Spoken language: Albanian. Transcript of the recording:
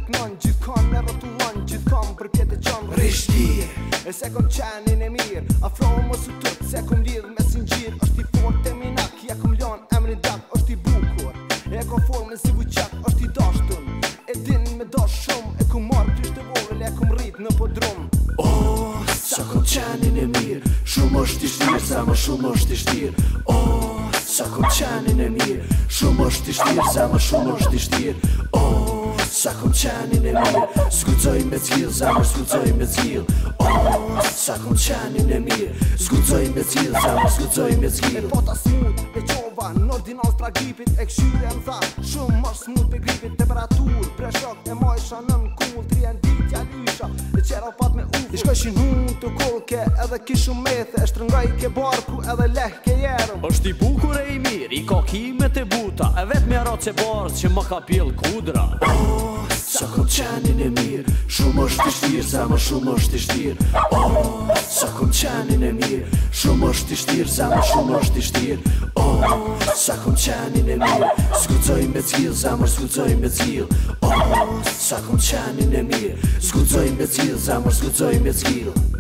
teknon, gjithkon e rrotullon, gjithkon për pjetë qon rishtir. E se kom qenin e mirë, afro mos u tut, se kom lidh me singjir. Është i fort e minak, ja kom lon emrin dak, është i bukur. E kom formën si buqak, është i dashtun. E din me dash shumë, e kom marrë ty të vogël, e kom rrit në podrum. Oh, sa kom qenin e mirë, shumë është i shtirë, zemër shumë është i shtirë. Oh, sa kom qenin e mirë, shumë është i shtirë, zemër shumë është i shtirë. Oh, sa kom qenin e mirë, s'guxoj me t'hill, zemër s'guxoj me t'hill. Oh, sa kom qenin e mirë, s'guxoj me t'hill, zemër s'guxoj me t'hill. E pota smut, e qova në ordinal pra gripit, e këshyre më tha, shumë është smut për gripit. Temperatur, preshok, e majsha në mkull, 3 ditja lysha, e qera pat me ufull. I shkojshin hun të kolke, edhe kishu methe, e shtrëngaj ke barku, edhe leh ke jerëm. Është i bukur e i mirë, i ka kimet e buta, e vet me race barës që më ka pjell kudra. Oh, sa kom qenin e mirë, shumë është i shtirë, zemër shumë është i shtirë. Oh, sa kom qenin e mirë, shumë është i shtirë, zemër shumë është i shtirë. Oh, sa kom qenin e mirë, s'guxoj me t'hill, zemër s'guxoj me t'hill. Oh, sa kom qenin e mirë, s'guxoj me t'hill, zemër s'guxoj me t'hill.